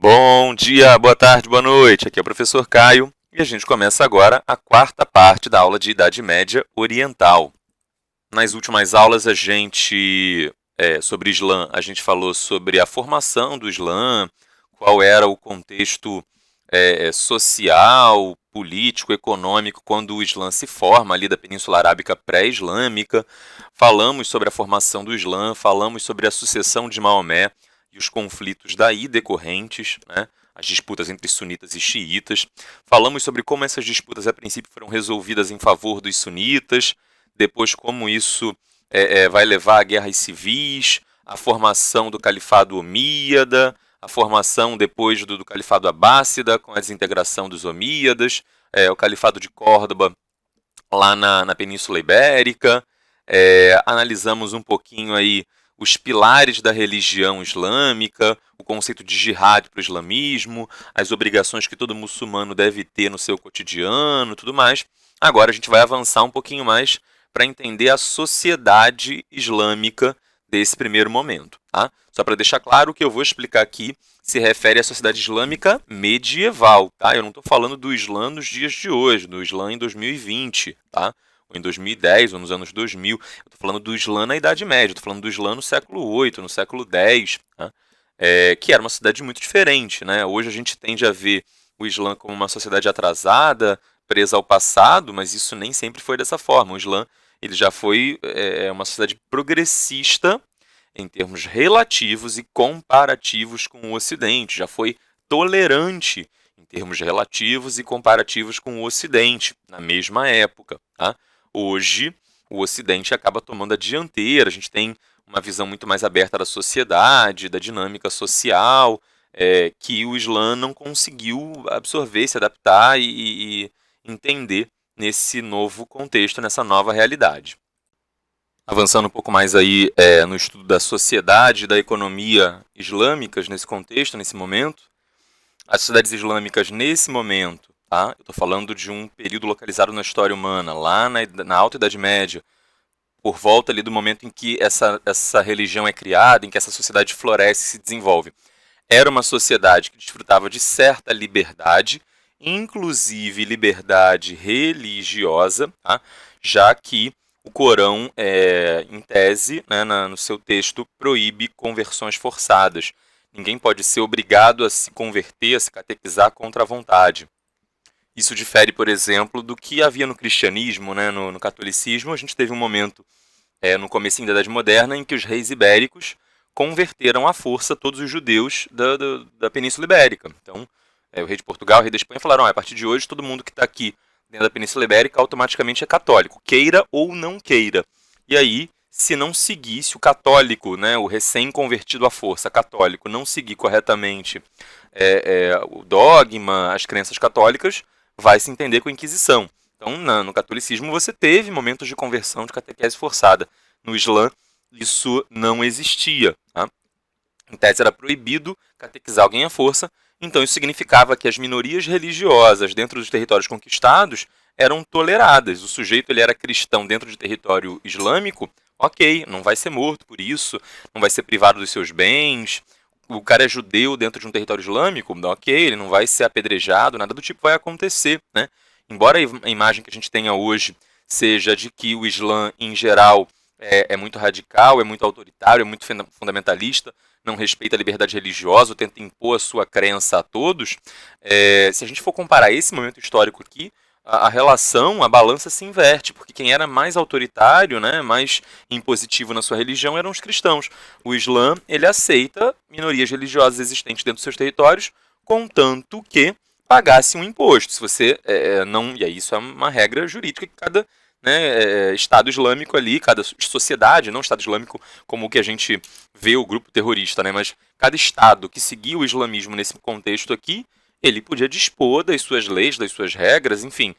Bom dia, boa tarde, boa noite. Aqui é o professor Caio e a gente começa agora a quarta parte da aula de Idade Média Oriental. Nas últimas aulas sobre Islã, a gente falou sobre a formação do Islã, qual era o contexto social, político, econômico quando o Islã se forma ali da Península Arábica pré-islâmica. Falamos sobre a formação do Islã, falamos sobre a sucessão de Maomé e os conflitos daí decorrentes, né? As disputas entre sunitas e xiitas. Falamos sobre como essas disputas a princípio foram resolvidas em favor dos sunitas, depois como isso vai levar a guerras civis, a formação do Califado Omíada, a formação depois do Califado Abássida, com a desintegração dos Omíadas, o Califado de Córdoba lá na Península Ibérica. Analisamos um pouquinho aí os pilares da religião islâmica, o conceito de jihad para o islamismo, as obrigações que todo muçulmano deve ter no seu cotidiano, tudo mais. Agora a gente vai avançar um pouquinho mais para entender a sociedade islâmica desse primeiro momento. Tá? Só para deixar claro, o que eu vou explicar aqui se refere à sociedade islâmica medieval. Tá? Eu não estou falando do Islã nos dias de hoje, do Islã em 2020, tá? Ou em 2010, ou nos anos 2000. Eu estou falando do Islã na Idade Média, estou falando do Islã no século VIII, no século X, tá? Que era uma sociedade muito diferente. Né? Hoje a gente tende a ver o Islã como uma sociedade atrasada, presa ao passado, mas isso nem sempre foi dessa forma. O Islã ele já foi uma sociedade progressista em termos relativos e comparativos com o Ocidente, já foi tolerante em termos relativos e comparativos com o Ocidente, na mesma época. Tá? Hoje, o Ocidente acaba tomando a dianteira, a gente tem uma visão muito mais aberta da sociedade, da dinâmica social, que o Islã não conseguiu absorver, se adaptar e entender nesse novo contexto, nessa nova realidade. Avançando um pouco mais aí no estudo da sociedade e da economia islâmicas nesse contexto, nesse momento, as sociedades islâmicas nesse momento, tá? Eu estou falando de um período localizado na história humana, lá na Alta Idade Média, por volta ali do momento em que essa religião é criada, em que essa sociedade floresce e se desenvolve. Era uma sociedade que desfrutava de certa liberdade, inclusive liberdade religiosa, tá? Já que o Corão, em tese, né, no seu texto, proíbe conversões forçadas. Ninguém pode ser obrigado a se converter, a se catequizar contra a vontade. Isso difere, por exemplo, do que havia no cristianismo, né, no catolicismo. A gente teve um momento, no comecinho da Idade Moderna, em que os reis ibéricos converteram à força todos os judeus da Península Ibérica. Então, o rei de Portugal, o rei da Espanha falaram, a partir de hoje, todo mundo que está aqui dentro da Península Ibérica automaticamente é católico, queira ou não queira. E aí, se não seguir, se o católico, né, o recém-convertido à força católico, não seguir corretamente o dogma, as crenças católicas, vai se entender com a Inquisição. Então, no catolicismo, você teve momentos de conversão, de catequese forçada. No Islã, isso não existia. Tá? Em tese, era proibido catequizar alguém à força. Então, isso significava que as minorias religiosas dentro dos territórios conquistados eram toleradas. O sujeito ele era cristão dentro de território islâmico, ok, não vai ser morto por isso, não vai ser privado dos seus bens. O cara é judeu dentro de um território islâmico, ok, ele não vai ser apedrejado, nada do tipo vai acontecer. Né? Embora a imagem que a gente tenha hoje seja de que o Islã, em geral, é muito radical, é muito autoritário, é muito fundamentalista, não respeita a liberdade religiosa, tenta impor a sua crença a todos, se a gente for comparar esse momento histórico aqui, a relação, a balança se inverte, porque quem era mais autoritário, né, mais impositivo na sua religião eram os cristãos. O Islã, ele aceita minorias religiosas existentes dentro dos seus territórios, contanto que pagasse um imposto. Se você não... E aí isso é uma regra jurídica que cada... Né, Estado Islâmico ali, cada sociedade, não Estado Islâmico como o que a gente vê o grupo terrorista, né, mas cada Estado que seguia o islamismo nesse contexto aqui, ele podia dispor das suas leis, das suas regras, enfim.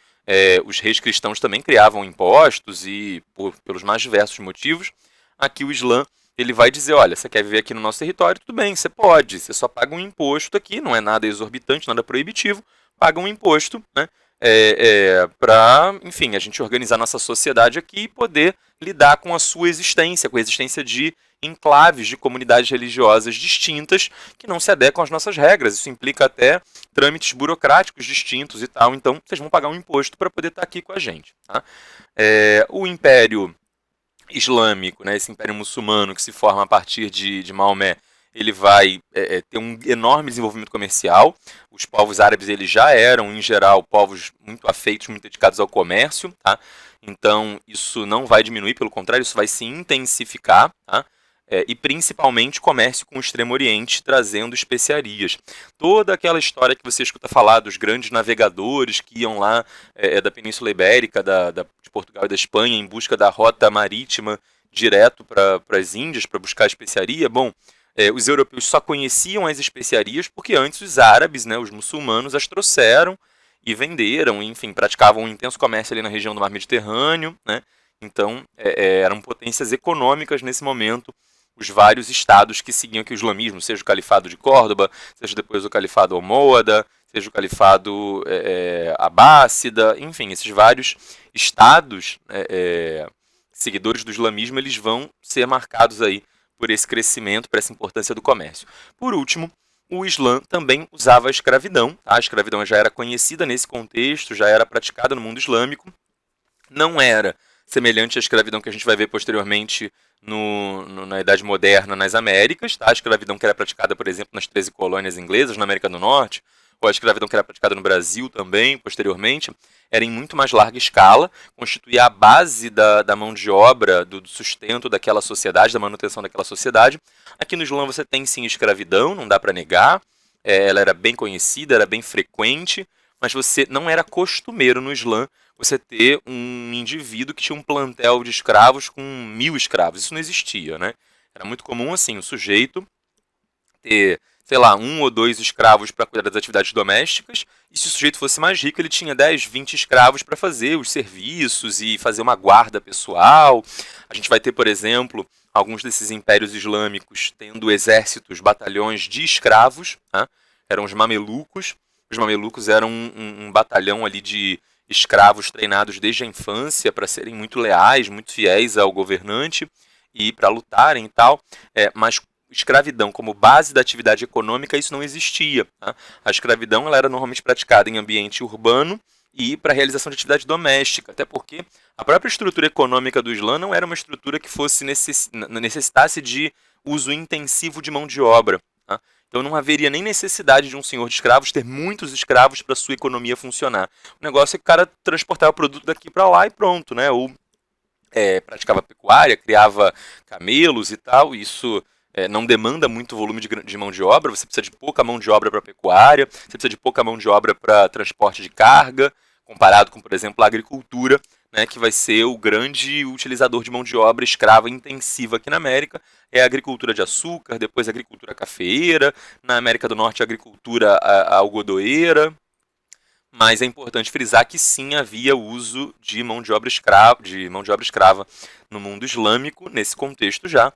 Os reis cristãos também criavam impostos e, pelos mais diversos motivos, aqui o Islã ele vai dizer, olha, você quer viver aqui no nosso território, tudo bem, você pode, você só paga um imposto aqui, não é nada exorbitante, nada proibitivo, paga um imposto, né? para, enfim, a gente organizar nossa sociedade aqui e poder lidar com a sua existência, com a existência de enclaves de comunidades religiosas distintas que não se adequam às nossas regras. Isso implica até trâmites burocráticos distintos e tal. Então, vocês vão pagar um imposto para poder estar aqui com a gente. Tá? O Império Islâmico, né, esse Império Muçulmano que se forma a partir de Maomé, ele vai ter um enorme desenvolvimento comercial. Os povos árabes eles já eram, em geral, povos muito afeitos, muito dedicados ao comércio. Tá? Então, isso não vai diminuir, pelo contrário, isso vai se intensificar. Tá? E principalmente comércio com o Extremo Oriente, trazendo especiarias. Toda aquela história que você escuta falar dos grandes navegadores que iam lá da Península Ibérica, de Portugal e da Espanha, em busca da rota marítima direto para as Índias, para buscar especiaria. Bom, os europeus só conheciam as especiarias porque antes os árabes, né, os muçulmanos, as trouxeram e venderam, enfim, praticavam um intenso comércio ali na região do Mar Mediterrâneo, né? Então, eram potências econômicas nesse momento, os vários estados que seguiam aqui o islamismo, seja o Califado de Córdoba, seja depois o Califado Almôada, seja o Califado Abássida, enfim, esses vários estados seguidores do islamismo, eles vão ser marcados aí por esse crescimento, por essa importância do comércio. Por último, o Islã também usava a escravidão. Tá? A escravidão já era conhecida nesse contexto, já era praticada no mundo islâmico. Não era semelhante à escravidão que a gente vai ver posteriormente na Idade Moderna nas Américas. Tá? A escravidão que era praticada, por exemplo, nas 13 colônias inglesas na América do Norte, ou a escravidão que era praticada no Brasil também, posteriormente, era em muito mais larga escala, constituía a base da mão de obra, do sustento daquela sociedade, da manutenção daquela sociedade. Aqui no Islã você tem sim escravidão, não dá para negar, ela era bem conhecida, era bem frequente, mas você não era costumeiro no Islã você ter um indivíduo que tinha um plantel de escravos com 1000 escravos. Isso não existia, né? Era muito comum assim, o sujeito ter, sei lá, 1 ou 2 escravos para cuidar das atividades domésticas, e se o sujeito fosse mais rico, ele tinha 10, 20 escravos para fazer os serviços e fazer uma guarda pessoal. A gente vai ter, por exemplo, alguns desses impérios islâmicos tendo exércitos, batalhões de escravos, né? Eram os mamelucos. Os mamelucos eram um batalhão ali de escravos treinados desde a infância para serem muito leais, muito fiéis ao governante e para lutarem e tal, mas escravidão como base da atividade econômica, isso não existia. Tá? A escravidão ela era normalmente praticada em ambiente urbano e para a realização de atividade doméstica, até porque a própria estrutura econômica do Islã não era uma estrutura que fosse necessitasse de uso intensivo de mão de obra. Tá? Então não haveria nem necessidade de um senhor de escravos ter muitos escravos para sua economia funcionar. O negócio é que o cara transportava o produto daqui para lá e pronto, né? Ou praticava pecuária, criava camelos e tal, isso não demanda muito volume de mão de obra, você precisa de pouca mão de obra para pecuária, você precisa de pouca mão de obra para transporte de carga, comparado com, por exemplo, a agricultura, né, que vai ser o grande utilizador de mão de obra escrava intensiva aqui na América, é a agricultura de açúcar, depois a agricultura cafeeira, na América do Norte a agricultura algodoeira, mas é importante frisar que sim havia uso de mão de obra escrava no mundo islâmico, nesse contexto já.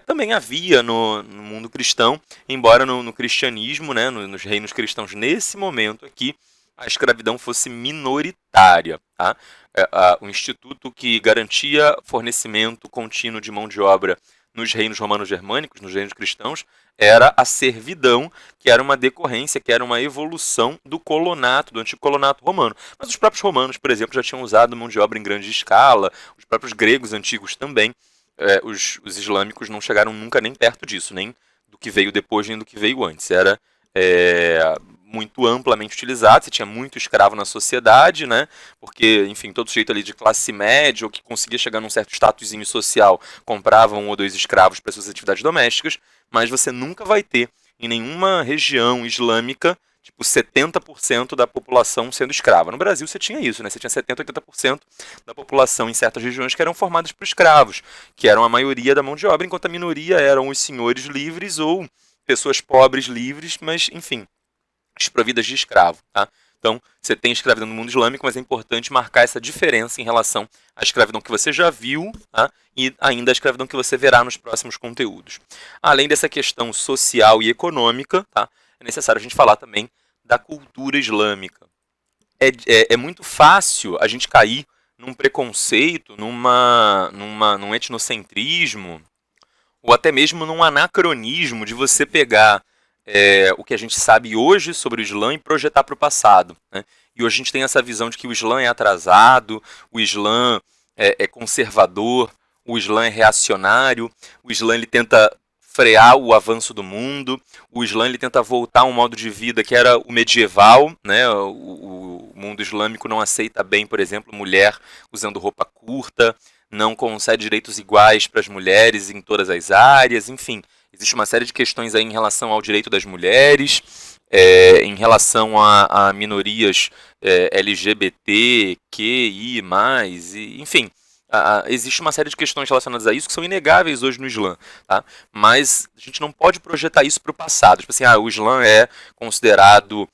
Também havia no mundo cristão, embora no cristianismo, né, nos reinos cristãos, nesse momento aqui, a escravidão fosse minoritária. Tá? O instituto que garantia fornecimento contínuo de mão de obra nos reinos romanos-germânicos, nos reinos cristãos, era a servidão, que era uma decorrência, que era uma evolução do colonato, do antigo colonato romano. Mas os próprios romanos, por exemplo, já tinham usado mão de obra em grande escala, os próprios gregos antigos também. Os islâmicos não chegaram nunca nem perto disso, nem do que veio depois, nem do que veio antes. Era muito amplamente utilizado, você tinha muito escravo na sociedade, né? Porque, enfim, todo sujeito ali de classe média ou que conseguia chegar num certo statusinho social comprava 1 ou 2 escravos para suas atividades domésticas, mas você nunca vai ter em nenhuma região islâmica tipo 70% da população sendo escrava. No Brasil você tinha isso, né? Você tinha 70%, 80% da população em certas regiões que eram formadas por escravos, que eram a maioria da mão de obra, enquanto a minoria eram os senhores livres ou pessoas pobres livres, mas, enfim, desprovidas de escravo. Tá? Então, você tem escravidão no mundo islâmico, mas é importante marcar essa diferença em relação à escravidão que você já viu, tá? E ainda a escravidão que você verá nos próximos conteúdos. Além dessa questão social e econômica, tá? É necessário a gente falar também da cultura islâmica. é muito fácil a gente cair num preconceito, num etnocentrismo, ou até mesmo num anacronismo de você pegar o que a gente sabe hoje sobre o Islã e projetar para o passado, né? E hoje a gente tem essa visão de que o Islã é atrasado, o Islã é conservador, o Islã é reacionário, o Islã ele tenta frear o avanço do mundo, o Islã ele tenta voltar a um modo de vida que era o medieval, né? O mundo islâmico não aceita bem, por exemplo, mulher usando roupa curta, não concede direitos iguais para as mulheres em todas as áreas, enfim. Existe uma série de questões aí em relação ao direito das mulheres, em relação a minorias LGBT, QI+, enfim. Existe uma série de questões relacionadas a isso que são inegáveis hoje no Islã, tá? Mas a gente não pode projetar isso para o passado. Tipo assim, o Islã é considerado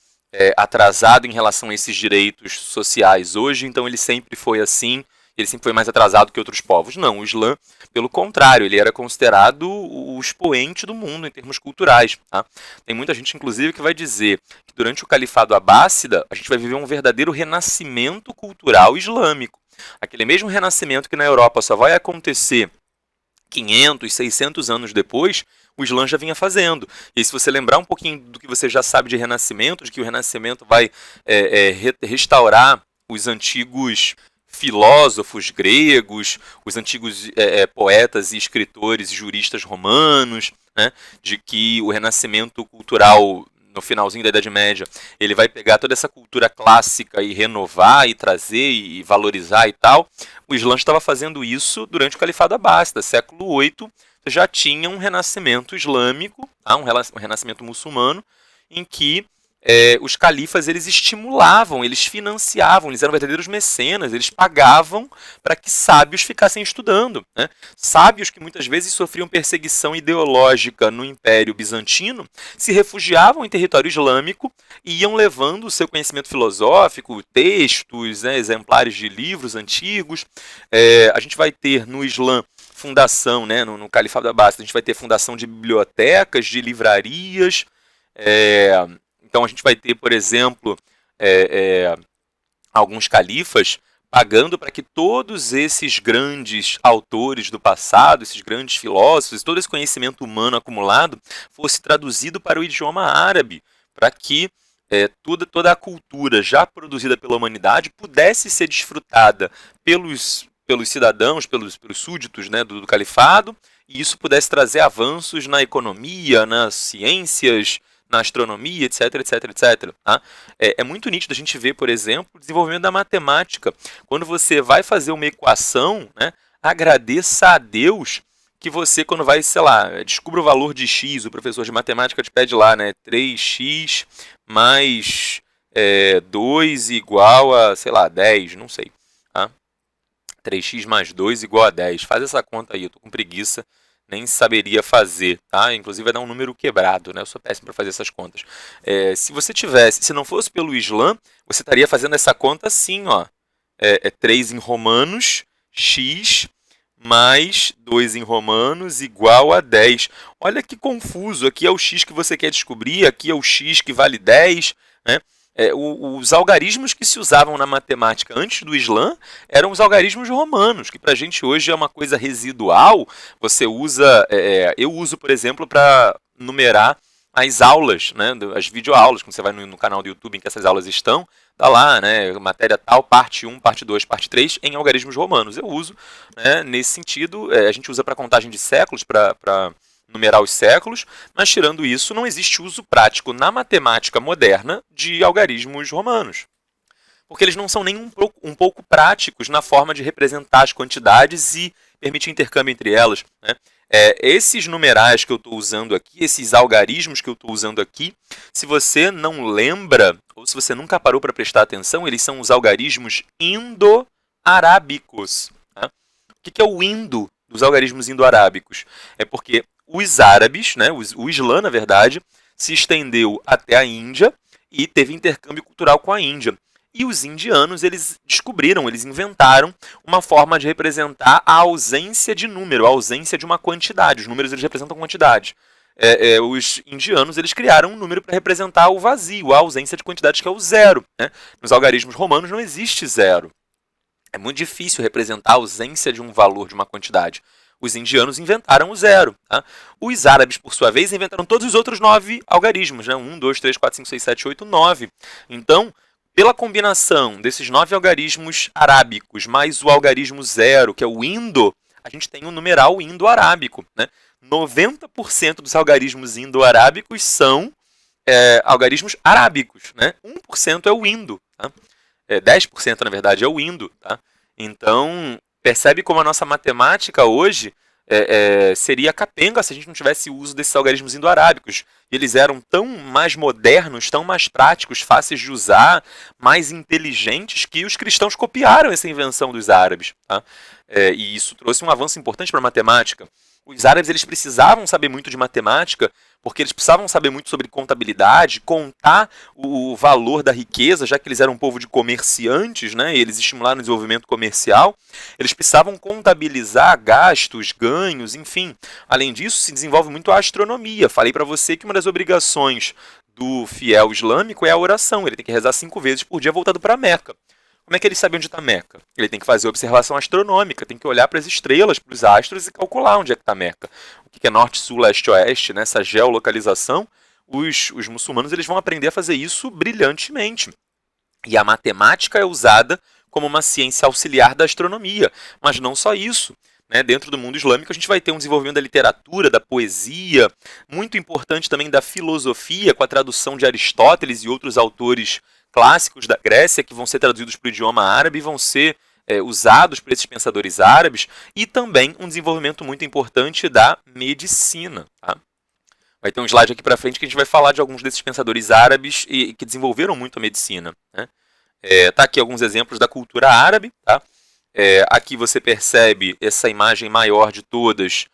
atrasado em relação a esses direitos sociais hoje, então ele sempre foi assim, ele sempre foi mais atrasado que outros povos. Não, o Islã, pelo contrário, ele era considerado o expoente do mundo em termos culturais. Tá? Tem muita gente, inclusive, que vai dizer que durante o Califado Abássida a gente vai viver um verdadeiro renascimento cultural islâmico. Aquele mesmo renascimento que na Europa só vai acontecer 500, 600 anos depois, o Islã já vinha fazendo. E se você lembrar um pouquinho do que você já sabe de Renascimento, de que o Renascimento vai restaurar os antigos filósofos gregos, os antigos poetas e escritores e juristas romanos, né, de que o renascimento cultural no finalzinho da Idade Média, ele vai pegar toda essa cultura clássica e renovar e trazer e valorizar e tal. O Islã estava fazendo isso durante o Califado Abássida, século VIII, já tinha um renascimento islâmico, tá? Um renascimento muçulmano, em que os califas eles estimulavam, eles financiavam, eles eram verdadeiros mecenas, eles pagavam para que sábios ficassem estudando, né? Sábios que muitas vezes sofriam perseguição ideológica no Império Bizantino, se refugiavam em território islâmico e iam levando o seu conhecimento filosófico, textos, né, exemplares de livros antigos. A gente vai ter no Islã fundação, né, no Califado Abássida, a gente vai ter fundação de bibliotecas, de livrarias. Então a gente vai ter, por exemplo, alguns califas pagando para que todos esses grandes autores do passado, esses grandes filósofos, todo esse conhecimento humano acumulado fosse traduzido para o idioma árabe, para que toda a cultura já produzida pela humanidade pudesse ser desfrutada pelos cidadãos, pelos súditos, né, do califado, e isso pudesse trazer avanços na economia, nas ciências, na astronomia, etc, etc, etc. Tá? É muito nítido a gente ver, por exemplo, o desenvolvimento da matemática. Quando você vai fazer uma equação, né, agradeça a Deus que você, quando vai, sei lá, descubra o valor de x, o professor de matemática te pede lá, né, 3x mais 2 igual a, sei lá, 10, não sei. Tá? 3x mais 2 igual a 10. Faz essa conta aí, eu tô com preguiça, nem saberia fazer, tá? Inclusive vai dar um número quebrado, né? Eu sou péssimo para fazer essas contas. Se não fosse pelo Islã, você estaria fazendo essa conta assim, ó. 3 em romanos, x mais 2 em romanos igual a 10. Olha que confuso, aqui é o x que você quer descobrir, aqui é o x que vale 10, né? Os algarismos que se usavam na matemática antes do Islã eram os algarismos romanos, que para a gente hoje é uma coisa residual. Você usa, eu uso, por exemplo, para numerar as aulas, né, as videoaulas, quando você vai no canal do YouTube em que essas aulas estão, tá lá, né, matéria tal, parte 1, parte 2, parte 3, em algarismos romanos. Eu uso, né, nesse sentido, a gente usa para contagem de séculos, para numerar os séculos, mas tirando isso, não existe uso prático na matemática moderna de algarismos romanos. Porque eles não são nem um pouco práticos na forma de representar as quantidades e permitir intercâmbio entre elas. Né? Esses numerais que eu estou usando aqui, esses algarismos que eu estou usando aqui, se você não lembra, ou se você nunca parou para prestar atenção, eles são os algarismos indo-arábicos. Tá? O que é o indo dos algarismos indo-arábicos? É porque os árabes, né, o Islã, na verdade, se estendeu até a Índia e teve intercâmbio cultural com a Índia. E os indianos, eles descobriram, eles inventaram uma forma de representar a ausência de número, a ausência de uma quantidade. Os números, eles representam quantidade. os indianos eles criaram um número para representar o vazio, a ausência de quantidades, que é o zero. Né? Nos algarismos romanos não existe zero. É muito difícil representar a ausência de um valor, de uma quantidade. Os indianos inventaram o zero. Tá? Os árabes, por sua vez, inventaram todos os outros 9 algarismos. Né? 1, 2, 3, 4, 5, 6, 7, 8, 9. Então, pela combinação desses 9 algarismos arábicos mais o algarismo zero, que é o indo, a gente tem um numeral indo-arábico. Né? 90% dos algarismos indo-arábicos são algarismos arábicos. Né? 1% é o indo. Tá? 10% na verdade é o indo. Tá? Então, percebe como a nossa matemática hoje seria capenga se a gente não tivesse o uso desses algarismos indo-arábicos. Eles eram tão mais modernos, tão mais práticos, fáceis de usar, mais inteligentes, que os cristãos copiaram essa invenção dos árabes. Tá? E isso trouxe um avanço importante para a matemática. Os árabes eles precisavam saber muito de matemática, porque eles precisavam saber muito sobre contabilidade, contar o valor da riqueza, já que eles eram um povo de comerciantes, né? E eles estimularam o desenvolvimento comercial. Eles precisavam contabilizar gastos, ganhos, enfim. Além disso, se desenvolve muito a astronomia. Falei para você que uma das obrigações do fiel islâmico é a oração. Ele tem que rezar 5 vezes por dia voltado para Meca. Como é que ele sabe onde está Meca? Ele tem que fazer observação astronômica, tem que olhar para as estrelas, para os astros e calcular onde é que está Meca. O que é norte, sul, leste, oeste, nessa geolocalização, os muçulmanos eles vão aprender a fazer isso brilhantemente. E a matemática é usada como uma ciência auxiliar da astronomia, mas não só isso. Né? Dentro do mundo islâmico a gente vai ter um desenvolvimento da literatura, da poesia, muito importante também da filosofia, com a tradução de Aristóteles e outros autores clássicos da Grécia, que vão ser traduzidos para o idioma árabe e vão ser usados por esses pensadores árabes, e também um desenvolvimento muito importante da medicina. Tá? Vai ter um slide aqui para frente que a gente vai falar de alguns desses pensadores árabes e que desenvolveram muito a medicina. Né? Tá aqui alguns exemplos da cultura árabe. Tá? Aqui você percebe essa imagem maior de todas,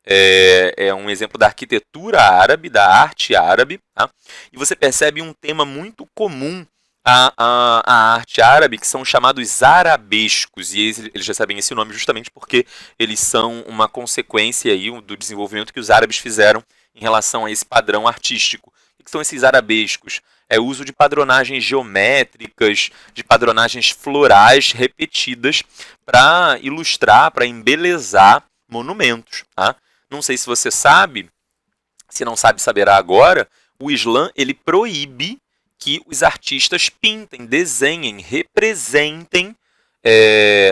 é um exemplo da arquitetura árabe, da arte árabe. Tá? E você percebe um tema muito comum a arte árabe, que são chamados arabescos, e eles recebem esse nome justamente porque eles são uma consequência aí do desenvolvimento que os árabes fizeram em relação a esse padrão artístico. O que são esses arabescos? É o uso de padronagens geométricas, de padronagens florais repetidas para ilustrar, para embelezar monumentos. Tá? Não sei se você sabe, se não sabe, saberá agora, o Islã ele proíbe que os artistas pintem, desenhem, representem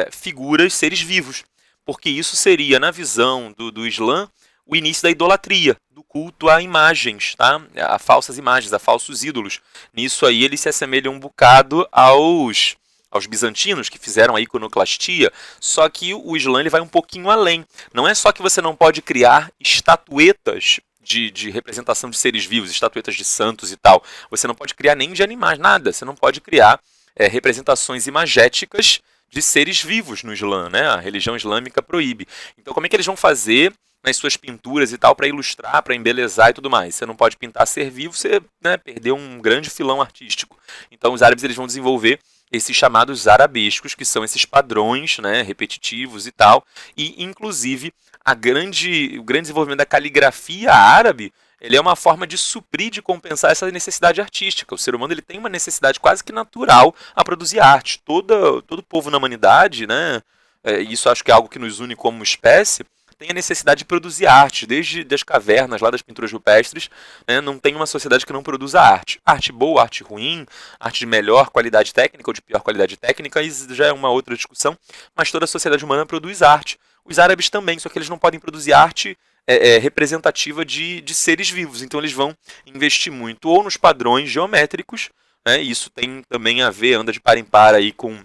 figuras, seres vivos. Porque isso seria, na visão do Islã, o início da idolatria, do culto a imagens, tá? A falsas imagens, a falsos ídolos. Nisso aí ele se assemelha um bocado aos bizantinos, que fizeram a iconoclastia, só que o Islã ele vai um pouquinho além. Não é só que você não pode criar estatuetas de representação de seres vivos, estatuetas de santos e tal. Você não pode criar nem de animais, nada. Você não pode criar representações imagéticas de seres vivos no Islã, né? A religião islâmica proíbe. Então, como é que eles vão fazer nas suas pinturas e tal para ilustrar, para embelezar e tudo mais? Você não pode pintar ser vivo, você perdeu um grande filão artístico. Então, os árabes eles vão desenvolver esses chamados arabescos, que são esses padrões, né, repetitivos e tal, e inclusive o grande desenvolvimento da caligrafia árabe, ele é uma forma de suprir, de compensar essa necessidade artística. O ser humano ele tem uma necessidade quase que natural a produzir arte. Todo povo na humanidade, né, isso acho que é algo que nos une como espécie, tem a necessidade de produzir arte, desde as cavernas, lá das pinturas rupestres, né, não tem uma sociedade que não produza arte. Arte boa, arte ruim, arte de melhor qualidade técnica ou de pior qualidade técnica, isso já é uma outra discussão, mas toda a sociedade humana produz arte. Os árabes também, só que eles não podem produzir arte representativa de seres vivos, então eles vão investir muito ou nos padrões geométricos, né, isso tem também a ver, anda de par em par aí com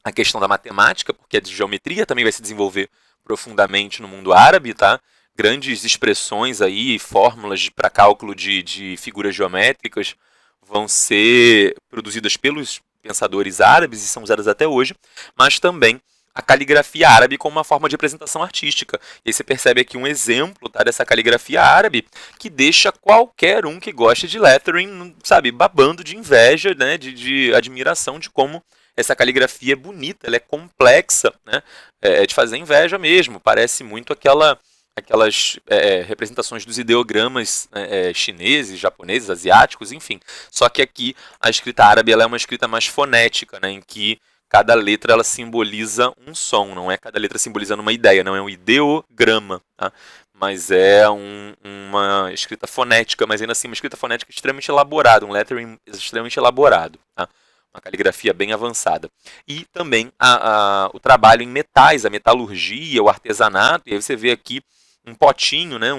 a questão da matemática, porque a de geometria também vai se desenvolver profundamente no mundo árabe, tá? Grandes expressões aí, fórmulas para cálculo de figuras geométricas vão ser produzidas pelos pensadores árabes e são usadas até hoje, mas também a caligrafia árabe como uma forma de representação artística. E aí você percebe aqui um exemplo, tá, dessa caligrafia árabe que deixa qualquer um que goste de lettering, sabe, babando de inveja, né, de admiração de como essa caligrafia é bonita, ela é complexa, né? É de fazer inveja mesmo, parece muito aquelas representações dos ideogramas chineses, japoneses, asiáticos, enfim. Só que aqui a escrita árabe ela é uma escrita mais fonética, né, em que cada letra ela simboliza um som, não é cada letra simbolizando uma ideia, não é um ideograma, tá? Mas é uma escrita fonética, mas ainda assim uma escrita fonética extremamente elaborada, um lettering extremamente elaborado, tá? Uma caligrafia bem avançada. E também o trabalho em metais, a metalurgia, o artesanato, e aí você vê aqui um potinho, né,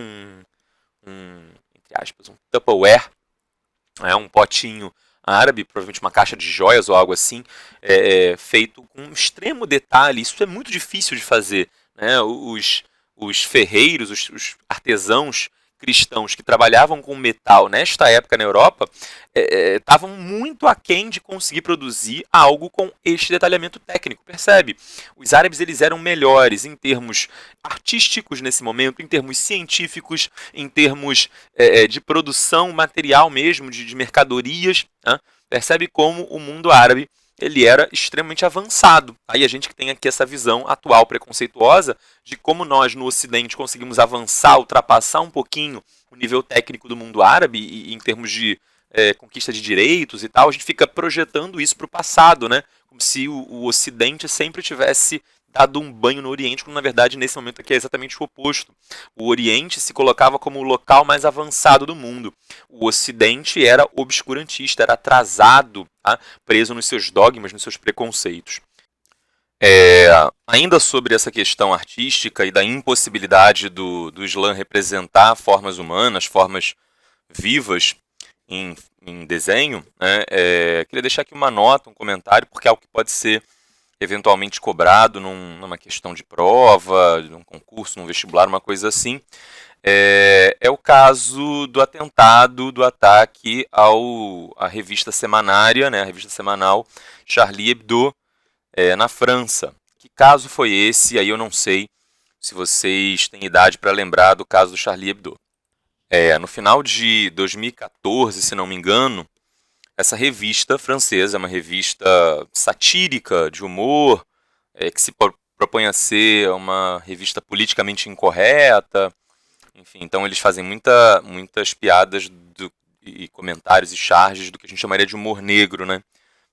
entre aspas, um Tupperware, um potinho árabe, provavelmente uma caixa de joias ou algo assim, feito com extremo detalhe. Isso é muito difícil de fazer, né? Os ferreiros, os artesãos cristãos que trabalhavam com metal nesta época na Europa estavam muito aquém de conseguir produzir algo com este detalhamento técnico, percebe? Os árabes eles eram melhores em termos artísticos nesse momento, em termos científicos, em termos de produção material mesmo, de mercadorias. Né? Percebe como o mundo árabe ele era extremamente avançado. Aí a gente que tem aqui essa visão atual preconceituosa de como nós no Ocidente conseguimos avançar, ultrapassar um pouquinho o nível técnico do mundo árabe e em termos de conquista de direitos e tal, a gente fica projetando isso para o passado, né? Como se o Ocidente sempre tivesse dado um banho no Oriente, quando na verdade nesse momento aqui é exatamente o oposto. O Oriente se colocava como o local mais avançado do mundo. O Ocidente era obscurantista, era atrasado, tá? Preso nos seus dogmas, nos seus preconceitos. Ainda sobre essa questão artística e da impossibilidade do Islã representar formas humanas, formas vivas em desenho, né, queria deixar aqui uma nota, um comentário, porque é algo que pode ser eventualmente cobrado numa questão de prova, num concurso, num vestibular, uma coisa assim. É o caso do atentado, do ataque à revista semanária, né, a revista semanal Charlie Hebdo, na França. Que caso foi esse? Aí eu não sei se vocês têm idade para lembrar do caso do Charlie Hebdo. No final de 2014, se não me engano, essa revista francesa é uma revista satírica, de humor, que se propõe a ser uma revista politicamente incorreta. Enfim, então eles fazem muitas piadas e comentários e charges do que a gente chamaria de humor negro, né?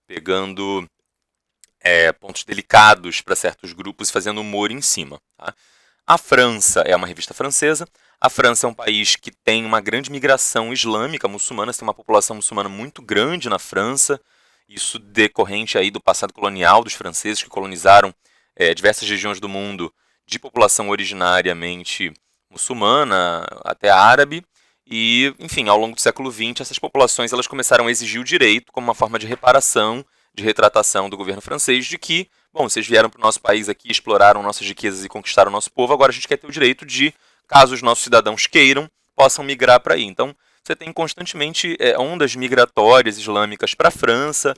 Pegando pontos delicados para certos grupos e fazendo humor em cima. Tá? A França é uma revista francesa. A França é um país que tem uma grande migração islâmica muçulmana, tem uma população muçulmana muito grande na França, isso decorrente aí do passado colonial dos franceses que colonizaram diversas regiões do mundo de população originariamente muçulmana até árabe, e, enfim, ao longo do século XX, essas populações elas começaram a exigir o direito como uma forma de reparação, de retratação do governo francês, de que, bom, vocês vieram para o nosso país aqui, exploraram nossas riquezas e conquistaram o nosso povo, agora a gente quer ter o direito de, caso os nossos cidadãos queiram, possam migrar para aí. Então, você tem constantemente ondas migratórias islâmicas para a França,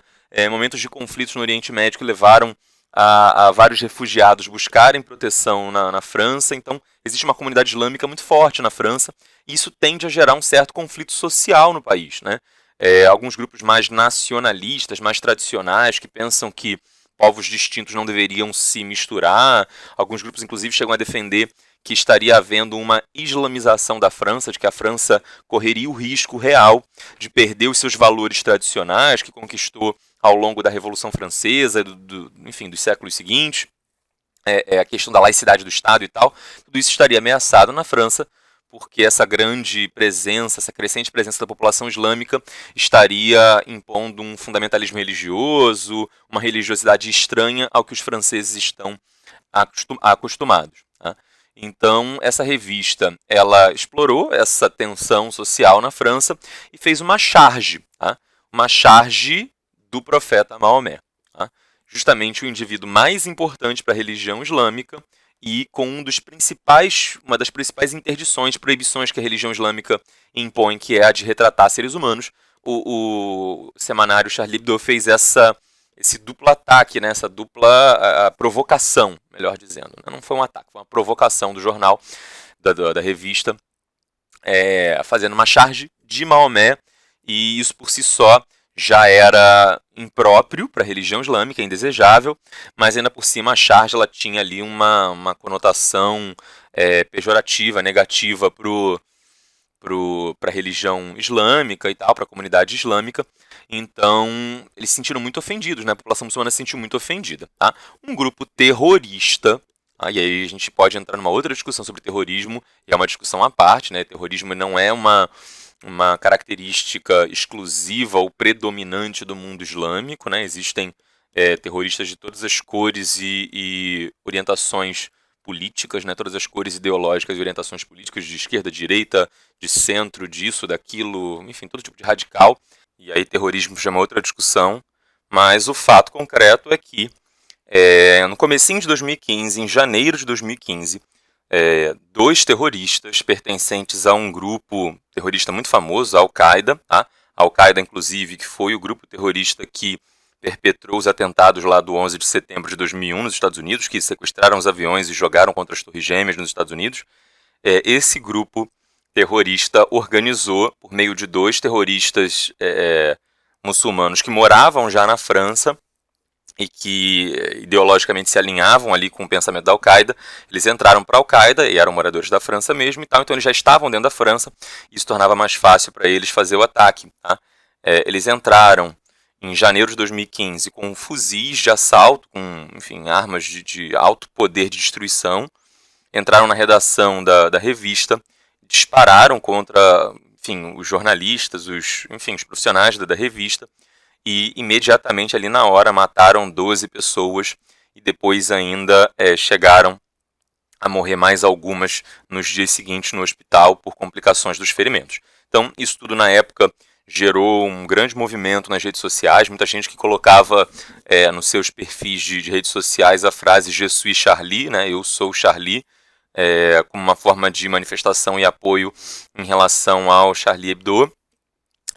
momentos de conflitos no Oriente Médio que levaram a vários refugiados buscarem proteção na França. Então, existe uma comunidade islâmica muito forte na França, e isso tende a gerar um certo conflito social no país, né? Alguns grupos mais nacionalistas, mais tradicionais, que pensam que povos distintos não deveriam se misturar. Alguns grupos, inclusive, chegam a defender que estaria havendo uma islamização da França, de que a França correria o risco real de perder os seus valores tradicionais, que conquistou ao longo da Revolução Francesa, enfim, dos séculos seguintes, a questão da laicidade do Estado e tal. Tudo isso estaria ameaçado na França, porque essa grande presença, essa crescente presença da população islâmica estaria impondo um fundamentalismo religioso, uma religiosidade estranha ao que os franceses estão acostumados. Tá? Então, essa revista, ela explorou essa tensão social na França e fez uma charge, tá? Uma charge do profeta Maomé. Tá? Justamente o indivíduo mais importante para a religião islâmica, e com uma das principais interdições, proibições que a religião islâmica impõe, que é a de retratar seres humanos. O semanário Charlie Hebdo fez esse duplo ataque, né, essa dupla provocação, melhor dizendo. Não foi um ataque, foi uma provocação do jornal, da revista, fazendo uma charge de Maomé, e isso por si só já era impróprio para a religião islâmica, indesejável, mas ainda por cima a charge ela tinha ali uma conotação pejorativa, negativa para a religião islâmica e tal, para a comunidade islâmica. Então, eles se sentiram muito ofendidos, né? A população muçulmana se sentiu muito ofendida. Tá? Um grupo terrorista, e aí a gente pode entrar numa outra discussão sobre terrorismo, e é uma discussão à parte, né? Terrorismo não é uma característica exclusiva ou predominante do mundo islâmico, né? Existem terroristas de todas as cores e orientações políticas, né? Todas as cores ideológicas e orientações políticas, de esquerda, direita, de centro, disso, daquilo, enfim, todo tipo de radical. E aí terrorismo já é uma outra discussão, mas o fato concreto é que no comecinho de 2015, em janeiro de 2015, dois terroristas pertencentes a um grupo terrorista muito famoso, a Al-Qaeda, tá? A Al-Qaeda, inclusive, que foi o grupo terrorista que perpetrou os atentados lá do 11 de setembro de 2001 nos Estados Unidos, que sequestraram os aviões e jogaram contra as Torres Gêmeas nos Estados Unidos. Esse grupo terrorista organizou, por meio de dois terroristas muçulmanos que moravam já na França e que ideologicamente se alinhavam ali com o pensamento da Al-Qaeda, eles entraram para a Al-Qaeda e eram moradores da França mesmo e tal, então eles já estavam dentro da França e isso tornava mais fácil para eles fazer o ataque. Tá? Eles entraram em janeiro de 2015 com fuzis de assalto, com enfim, armas de alto poder de destruição, entraram na redação da revista, dispararam contra enfim, os jornalistas, os profissionais da revista, e imediatamente ali na hora mataram 12 pessoas e depois ainda chegaram a morrer mais algumas nos dias seguintes no hospital por complicações dos ferimentos. Então isso tudo na época gerou um grande movimento nas redes sociais, muita gente que colocava nos seus perfis de redes sociais a frase Je suis Charlie, né, eu sou Charlie, como uma forma de manifestação e apoio em relação ao Charlie Hebdo,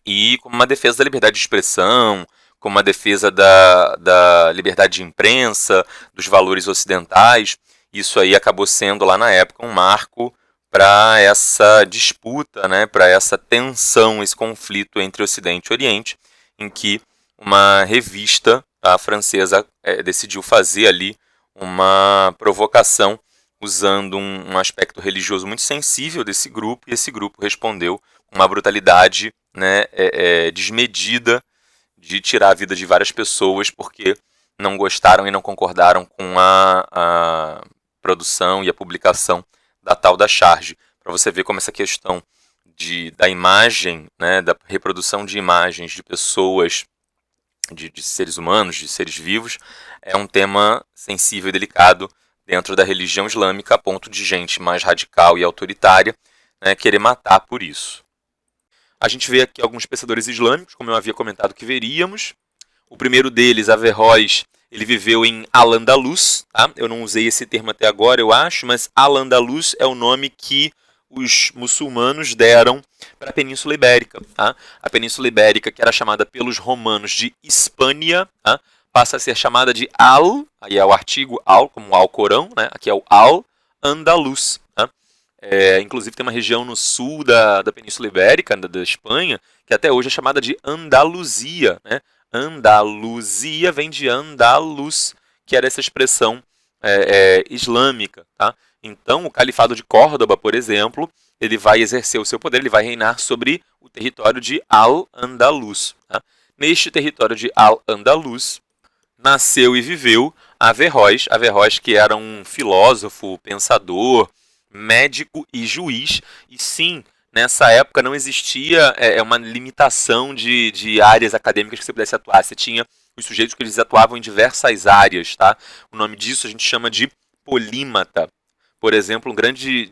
e como uma defesa da liberdade de expressão, como uma defesa da liberdade de imprensa, dos valores ocidentais. Isso aí acabou sendo lá na época um marco para essa disputa, né, para essa tensão, esse conflito entre Ocidente e Oriente, em que uma revista francesa decidiu fazer ali uma provocação usando um aspecto religioso muito sensível desse grupo, e esse grupo respondeu com uma brutalidade, né, desmedida de tirar a vida de várias pessoas porque não gostaram e não concordaram com a produção e a publicação da tal da charge. Para você ver como essa questão da imagem, né, da reprodução de imagens de pessoas, de seres humanos, de seres vivos, é um tema sensível e delicado dentro da religião islâmica, a ponto de gente mais radical e autoritária, né, querer matar por isso. A gente vê aqui alguns pensadores islâmicos, como eu havia comentado que veríamos. O primeiro deles, Averroes, ele viveu em Al-Andalus. Tá? Eu não usei esse termo até agora, eu acho, mas Al-Andalus é o nome que os muçulmanos deram para a Península Ibérica. Tá? A Península Ibérica, que era chamada pelos romanos de Hispânia, tá? Passa a ser chamada de aí é o artigo Al, como Alcorão, né? Aqui é o Al-Andalus. Tá? Inclusive tem uma região no sul da Península Ibérica, da Espanha, que até hoje é chamada de Andaluzia. Né? Andaluzia vem de Andalus, que era essa expressão islâmica. Tá? Então o Califado de Córdoba, por exemplo, ele vai exercer o seu poder, ele vai reinar sobre o território de Al-Andalus. Tá? Neste território de Al-Andalus, nasceu e viveu Averroes, que era um filósofo, pensador, médico e juiz. E sim, nessa época não existia uma limitação de áreas acadêmicas que você pudesse atuar. Você tinha os sujeitos que eles atuavam em diversas áreas. Tá? O nome disso a gente chama de polímata. Por exemplo, um grande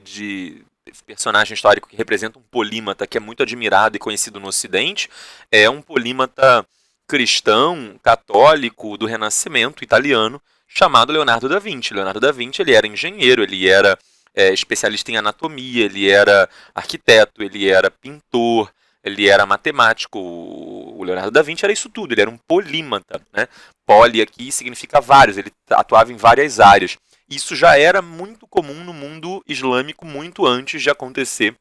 personagem histórico que representa um polímata que é muito admirado e conhecido no Ocidente é um polímata cristão, católico, do Renascimento italiano, chamado Leonardo da Vinci. Leonardo da Vinci ele era engenheiro, ele era especialista em anatomia, ele era arquiteto, ele era pintor, ele era matemático. O Leonardo da Vinci era isso tudo, ele era um polímata. Né? Poli aqui significa vários, ele atuava em várias áreas. Isso já era muito comum no mundo islâmico, muito antes de acontecer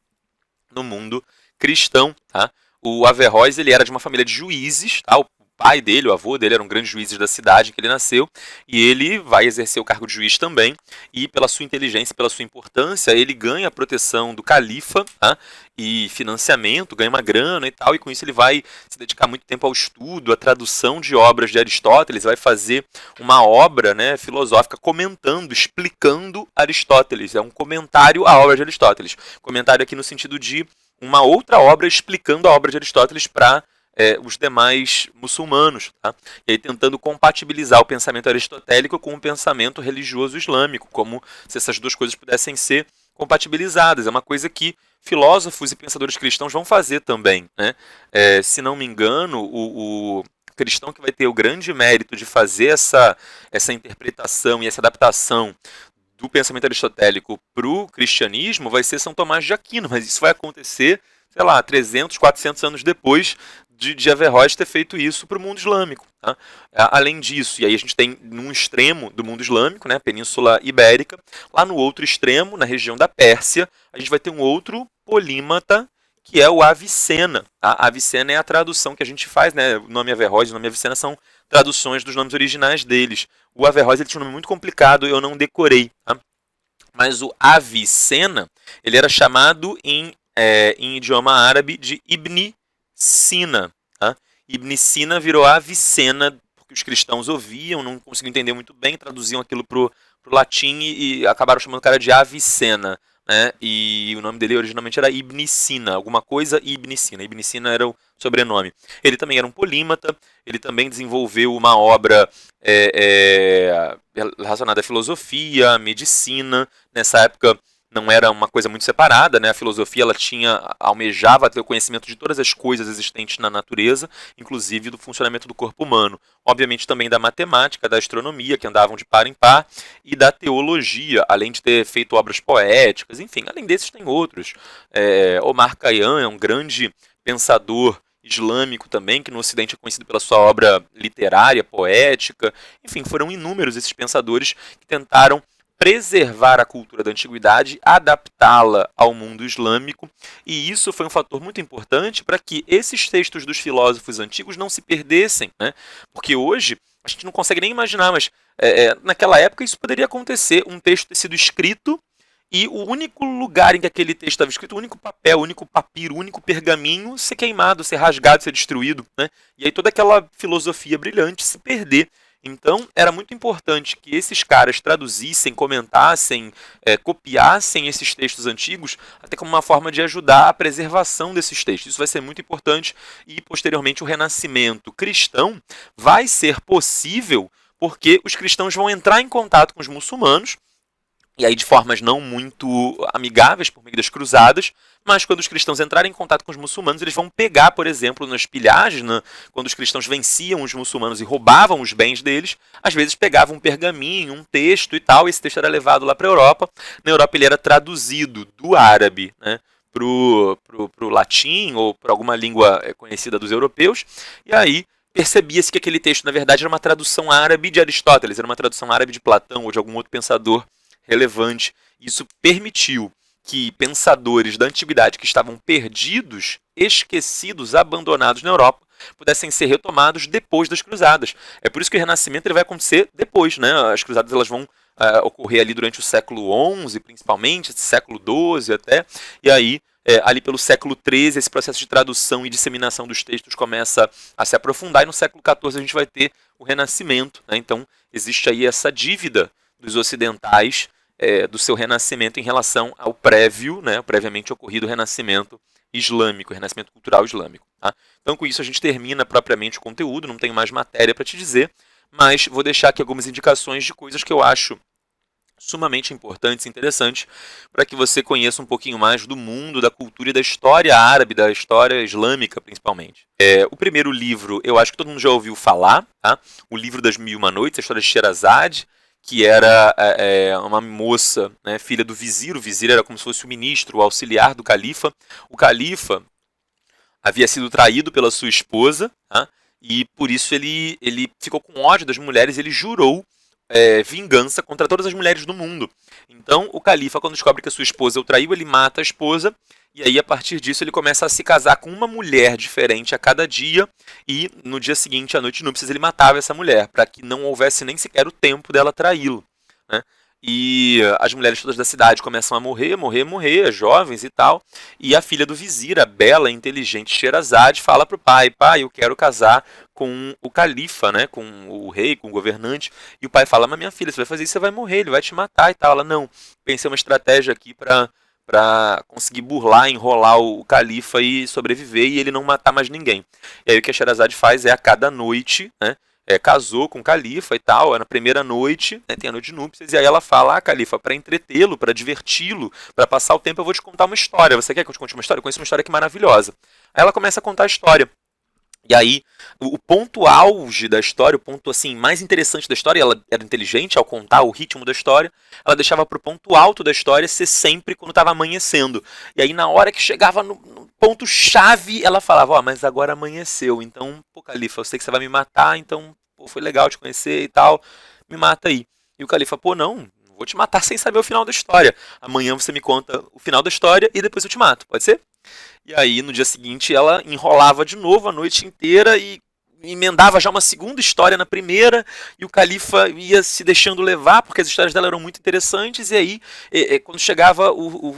no mundo cristão. Tá? O Averroes ele era de uma família de juízes, tá? O pai dele, o avô dele, eram grandes juízes da cidade em que ele nasceu, e ele vai exercer o cargo de juiz também, e pela sua inteligência, pela sua importância, ele ganha a proteção do califa, tá? E financiamento, ganha uma grana e tal, e com isso ele vai se dedicar muito tempo ao estudo, à tradução de obras de Aristóteles, vai fazer uma obra, né, filosófica comentando, explicando Aristóteles, é um comentário à obra de Aristóteles. Comentário aqui no sentido de uma outra obra explicando a obra de Aristóteles para os demais muçulmanos, tá? E aí tentando compatibilizar o pensamento aristotélico com o pensamento religioso islâmico, como se essas duas coisas pudessem ser compatibilizadas. É uma coisa que filósofos e pensadores cristãos vão fazer também, né? Se não me engano, o cristão que vai ter o grande mérito de fazer essa interpretação e essa adaptação do pensamento aristotélico para o cristianismo vai ser São Tomás de Aquino, mas isso vai acontecer, sei lá, 300, 400 anos depois de Averroes ter feito isso para o mundo islâmico. Tá? Além disso, e aí a gente tem num extremo do mundo islâmico, né, a Península Ibérica, lá no outro extremo, na região da Pérsia, a gente vai ter um outro polímata, que é o Avicena. Tá? Avicena é a tradução que a gente faz, né? O nome Averroes e o nome Avicena são traduções dos nomes originais deles. O Averroes ele tinha um nome muito complicado, eu não decorei. Tá? Mas o Avicena, ele era chamado em idioma árabe de Ibn Sina. Tá? Ibn Sina virou Avicena, porque os cristãos ouviam, não conseguiam entender muito bem, traduziam aquilo para o latim e acabaram chamando o cara de Avicena. Né? E o nome dele originalmente era Ibn Sina, alguma coisa Ibn Sina. Ibn Sina era o sobrenome. Ele também era um polímata, ele também desenvolveu uma obra relacionada à filosofia, à medicina. Nessa época não era uma coisa muito separada, né? A filosofia ela almejava ter o conhecimento de todas as coisas existentes na natureza, inclusive do funcionamento do corpo humano. Obviamente também da matemática, da astronomia, que andavam de par em par, e da teologia, além de ter feito obras poéticas, enfim, além desses tem outros. Omar Khayyam é um grande pensador islâmico também, que no Ocidente é conhecido pela sua obra literária, poética. Enfim, foram inúmeros esses pensadores que tentaram preservar a cultura da antiguidade, adaptá-la ao mundo islâmico, e isso foi um fator muito importante para que esses textos dos filósofos antigos não se perdessem, né? Porque hoje a gente não consegue nem imaginar, mas naquela época isso poderia acontecer, um texto ter sido escrito e o único lugar em que aquele texto estava escrito, o único papel, o único papiro, o único pergaminho ser queimado, ser rasgado, ser destruído, né? E aí toda aquela filosofia brilhante se perder. Então, era muito importante que esses caras traduzissem, comentassem, copiassem esses textos antigos, até como uma forma de ajudar a preservação desses textos. Isso vai ser muito importante e, posteriormente, o renascimento cristão vai ser possível porque os cristãos vão entrar em contato com os muçulmanos, e aí de formas não muito amigáveis por meio das cruzadas, mas quando os cristãos entrarem em contato com os muçulmanos, eles vão pegar, por exemplo, nas pilhagens, né, quando os cristãos venciam os muçulmanos e roubavam os bens deles, às vezes pegavam um pergaminho, um texto e tal, e esse texto era levado lá para a Europa. Na Europa ele era traduzido do árabe, né, pro latim ou para alguma língua conhecida dos europeus, e aí percebia-se que aquele texto, na verdade, era uma tradução árabe de Aristóteles, era uma tradução árabe de Platão ou de algum outro pensador relevante. Isso permitiu que pensadores da antiguidade que estavam perdidos, esquecidos, abandonados na Europa, pudessem ser retomados depois das cruzadas. É por isso que o Renascimento ele vai acontecer depois, né? As cruzadas elas vão ocorrer ali durante o século XI, principalmente, século XII até, e aí ali pelo século XIII, esse processo de tradução e disseminação dos textos começa a se aprofundar, e no século XIV a gente vai ter o Renascimento. Né? Então, existe aí essa dívida dos ocidentais do seu renascimento em relação ao prévio, né, previamente ocorrido renascimento islâmico, renascimento cultural islâmico. Tá? Então, com isso, a gente termina propriamente o conteúdo, não tenho mais matéria para te dizer, mas vou deixar aqui algumas indicações de coisas que eu acho sumamente importantes e interessantes para que você conheça um pouquinho mais do mundo, da cultura e da história árabe, da história islâmica, principalmente. O primeiro livro, eu acho que todo mundo já ouviu falar, tá? O livro das Mil e Uma Noites, a história de Sherazade, que era uma moça, né, filha do vizir. O vizir era como se fosse o ministro, o auxiliar do califa. O califa havia sido traído pela sua esposa, tá? E por isso ele ficou com ódio das mulheres e ele jurou vingança contra todas as mulheres do mundo. Então o califa, quando descobre que a sua esposa o traiu, ele mata a esposa E aí, a partir disso, ele começa a se casar com uma mulher diferente a cada dia. E no dia seguinte, à noite de núpcias, ele matava essa mulher, para que não houvesse nem sequer o tempo dela traí-lo, né? E as mulheres todas da cidade começam a morrer, jovens e tal. E a filha do vizir, a bela, inteligente Sherazade, fala pro pai: pai, eu quero casar com o califa, né? Com o rei, com o governante. E o pai fala: mas minha filha, você vai fazer isso, você vai morrer, ele vai te matar e tal. Ela: não, pensei uma estratégia aqui para conseguir burlar, enrolar o califa e sobreviver e ele não matar mais ninguém. E aí o que a Sherazade faz é a cada noite, né? Casou com o califa e tal, na primeira noite, né, tem a noite de núpcias, e aí ela fala: califa, para entretê-lo, para diverti-lo, para passar o tempo, eu vou te contar uma história. Você quer que eu te conte uma história? Eu conheço uma história aqui maravilhosa. Aí ela começa a contar a história. E aí, o ponto auge da história, o ponto assim mais interessante da história, ela era inteligente ao contar o ritmo da história, ela deixava pro ponto alto da história ser sempre quando estava amanhecendo. E aí, na hora que chegava no ponto chave, ela falava: ó, mas agora amanheceu, então, pô, califa, eu sei que você vai me matar, então, pô, foi legal te conhecer e tal, me mata aí. E o califa: pô, não vou te matar sem saber o final da história. Amanhã você me conta o final da história e depois eu te mato, pode ser? E aí, no dia seguinte, ela enrolava de novo a noite inteira e emendava já uma segunda história na primeira, e o califa ia se deixando levar, porque as histórias dela eram muito interessantes, e aí, quando chegava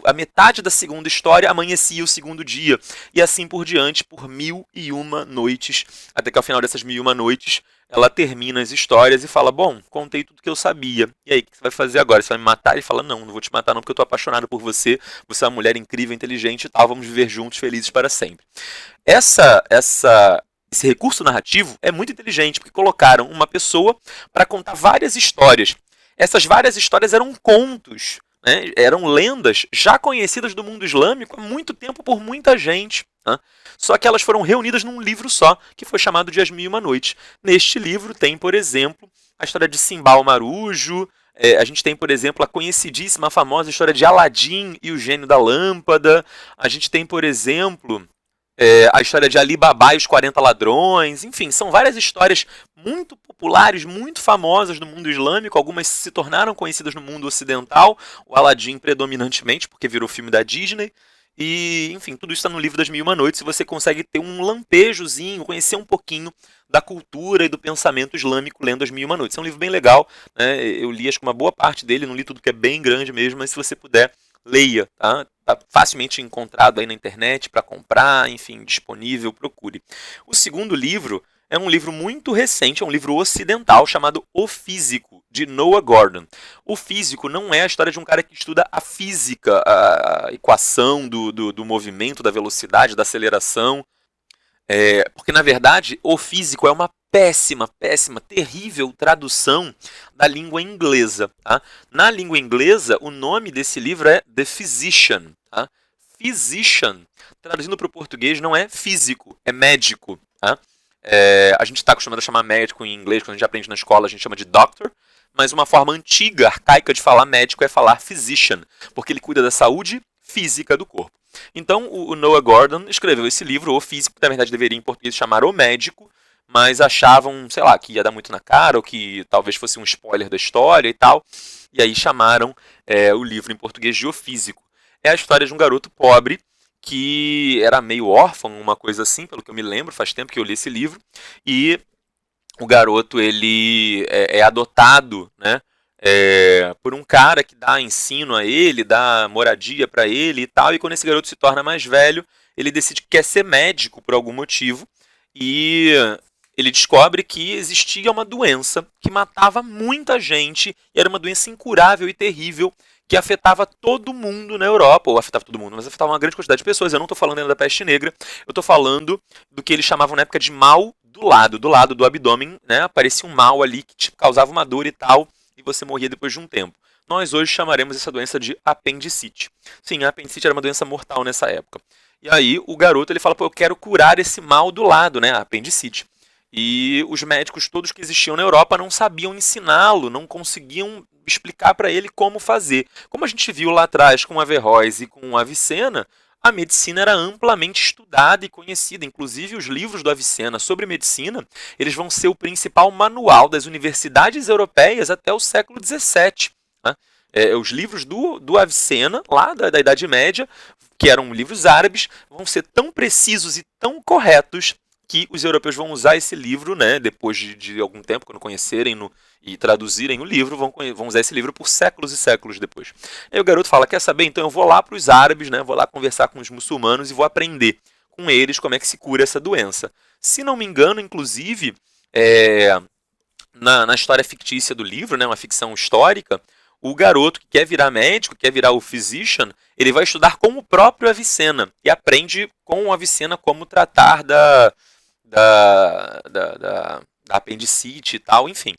a metade da segunda história, amanhecia o segundo dia, e assim por diante, por 1001 noites, até que ao final dessas 1001 noites, ela termina as histórias e fala: bom, contei tudo que eu sabia, e aí, o que você vai fazer agora? Você vai me matar? Ele fala: não vou te matar não, porque eu tô apaixonado por você, você é uma mulher incrível, inteligente e tal, vamos viver juntos, felizes para sempre. Esse recurso narrativo é muito inteligente, porque colocaram uma pessoa para contar várias histórias. Essas várias histórias eram contos, né? Eram lendas já conhecidas do mundo islâmico há muito tempo por muita gente, né? Só que elas foram reunidas num livro só, que foi chamado de As Mil e Uma Noites. Neste livro tem, por exemplo, a história de Simbal Marujo, a gente tem, por exemplo, a conhecidíssima, famosa história de Aladim e o Gênio da Lâmpada. A gente tem, por exemplo, a história de Ali Babá e os 40 Ladrões. Enfim, são várias histórias muito populares, muito famosas no mundo islâmico. Algumas se tornaram conhecidas no mundo ocidental. O Aladim predominantemente, porque virou filme da Disney. E, enfim, tudo isso está no livro das Mil e Uma Noites, e você consegue ter um lampejozinho, conhecer um pouquinho da cultura e do pensamento islâmico lendo as Mil e Uma Noites. É um livro bem legal, né? Eu li acho que uma boa parte dele, não li tudo que é bem grande mesmo, mas se você puder, leia, tá? Tá facilmente encontrado aí na internet para comprar, enfim, disponível, procure. O segundo livro é um livro muito recente, é um livro ocidental chamado O Físico, de Noah Gordon. O Físico não é a história de um cara que estuda a física, a equação do movimento, da velocidade, da aceleração. Porque, na verdade, o físico é uma péssima, terrível tradução da língua inglesa. Tá? Na língua inglesa, o nome desse livro é The Physician. Tá? Physician, traduzindo para o português, não é físico, é médico. Tá? A gente está acostumado a chamar médico em inglês, quando a gente aprende na escola, a gente chama de doctor, mas uma forma antiga, arcaica de falar médico é falar physician, porque ele cuida da saúde física do corpo. Então, o Noah Gordon escreveu esse livro, O Físico, que na verdade deveria em português chamar O Médico, mas achavam, sei lá, que ia dar muito na cara, ou que talvez fosse um spoiler da história e tal, e aí chamaram o livro em português de O Físico. É a história de um garoto pobre, que era meio órfão, uma coisa assim, pelo que eu me lembro, faz tempo que eu li esse livro, e o garoto ele é adotado, né, por um cara que dá ensino a ele, dá moradia para ele e tal, e quando esse garoto se torna mais velho, ele decide que quer ser médico por algum motivo, e ele descobre que existia uma doença que matava muita gente, e era uma doença incurável e terrível, que afetava todo mundo na Europa, ou afetava todo mundo, mas afetava uma grande quantidade de pessoas. Eu não estou falando ainda da peste negra, eu estou falando do que eles chamavam na época de mal do lado do abdômen, né? Aparecia um mal ali que te causava uma dor e tal, e você morria depois de um tempo. Nós hoje chamaremos essa doença de apendicite. Sim, a apendicite era uma doença mortal nessa época. E aí o garoto ele fala: pô, eu quero curar esse mal do lado, né? A apendicite. E os médicos todos que existiam na Europa não sabiam ensiná-lo, não conseguiam explicar para ele como fazer. Como a gente viu lá atrás com Averroes e com Avicena, a medicina era amplamente estudada e conhecida. Inclusive, os livros do Avicena sobre medicina, eles vão ser o principal manual das universidades europeias até o século XVII. Né? os livros do Avicena, lá da Idade Média, que eram livros árabes, vão ser tão precisos e tão corretos que os europeus vão usar esse livro, né, depois de algum tempo, quando conhecerem e traduzirem o livro, vão usar esse livro por séculos e séculos depois. Aí o garoto fala, quer saber? Então eu vou lá para os árabes, né, vou lá conversar com os muçulmanos e vou aprender com eles como é que se cura essa doença. Se não me engano, inclusive, na história fictícia do livro, né, uma ficção histórica, o garoto que quer virar médico, quer virar o physician, ele vai estudar com o próprio Avicena e aprende com o Avicena como tratar da apendicite e tal, enfim.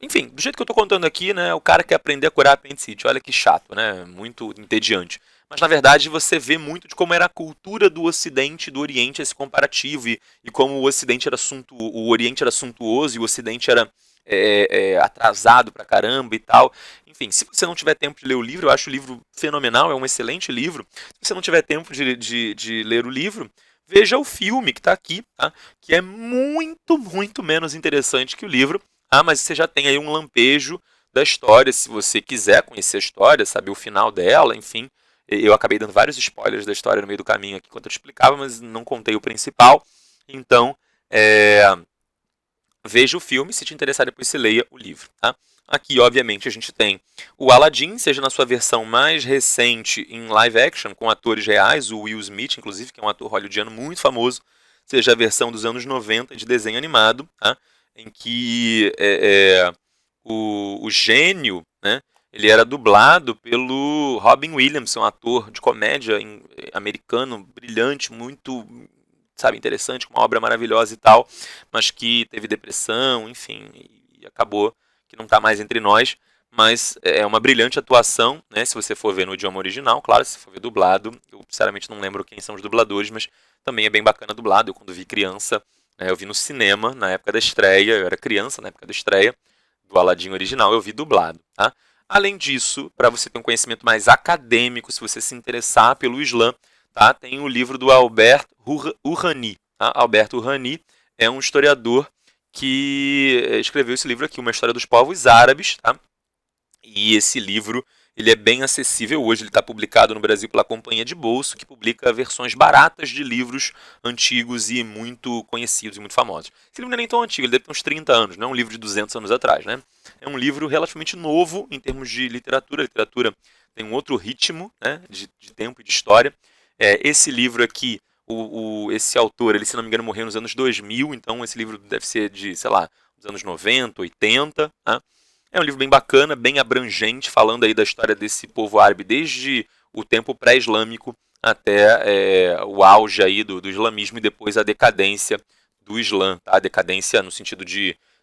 Enfim, do jeito que eu estou contando aqui, né, o cara quer aprender a curar a apendicite. Olha que chato, né? Muito entediante. Mas na verdade você vê muito de como era a cultura do Ocidente e do Oriente, esse comparativo, e como o Ocidente era o Oriente era suntuoso e o Ocidente era atrasado pra caramba e tal. Enfim, se você não tiver tempo de ler o livro, eu acho o livro fenomenal, é um excelente livro. Se você não tiver tempo de ler o livro, veja o filme que está aqui, tá? Que é muito, muito menos interessante que o livro. Mas você já tem aí um lampejo da história, se você quiser conhecer a história, saber o final dela, enfim. Eu acabei dando vários spoilers da história no meio do caminho aqui enquanto eu explicava, mas não contei o principal. Então, veja o filme, se te interessar depois você leia o livro. Tá? Aqui, obviamente, a gente tem o Aladdin, seja na sua versão mais recente em live action, com atores reais, o Will Smith, inclusive, que é um ator hollywoodiano muito famoso, seja a versão dos anos 90 de desenho animado, tá? Em que o gênio, né, ele era dublado pelo Robin Williams, um ator de comédia americano brilhante, muito, sabe, interessante, com uma obra maravilhosa e tal, mas que teve depressão, enfim, e acabou que não está mais entre nós, mas é uma brilhante atuação, né, se você for ver no idioma original, claro, se for ver dublado, eu sinceramente não lembro quem são os dubladores, mas também é bem bacana dublado. Eu quando vi criança, eu vi no cinema, na época da estreia, eu era criança na época da estreia do Aladdin original, eu vi dublado, tá? Além disso, para você ter um conhecimento mais acadêmico, se você se interessar pelo Islã, tá? Tem o livro do Albert Hourani. Tá? Albert Hourani é um historiador que escreveu esse livro aqui, Uma História dos Povos Árabes, tá? E esse livro ele é bem acessível hoje, ele está publicado no Brasil pela Companhia de Bolso, que publica versões baratas de livros antigos e muito conhecidos e muito famosos. Esse livro não é nem tão antigo, ele deve ter uns 30 anos, não é um livro de 200 anos atrás. Né? É um livro relativamente novo em termos de literatura. A literatura tem um outro ritmo, né, de tempo e de história. Esse livro aqui, esse autor, ele, se não me engano, morreu nos anos 2000, então esse livro deve ser de, sei lá, dos anos 90, 80, tá? É um livro bem bacana, bem abrangente, falando aí da história desse povo árabe desde o tempo pré-islâmico até o auge aí do islamismo e depois a decadência do Islã, tá? A decadência no sentido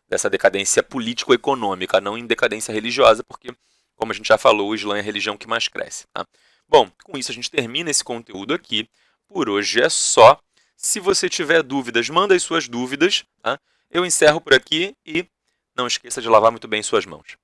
dessa decadência político-econômica, não em decadência religiosa, porque, como a gente já falou, o Islã é a religião que mais cresce. Tá? Bom, com isso a gente termina esse conteúdo aqui. Por hoje é só. Se você tiver dúvidas, manda as suas dúvidas. Tá? Eu encerro por aqui e não esqueça de lavar muito bem suas mãos.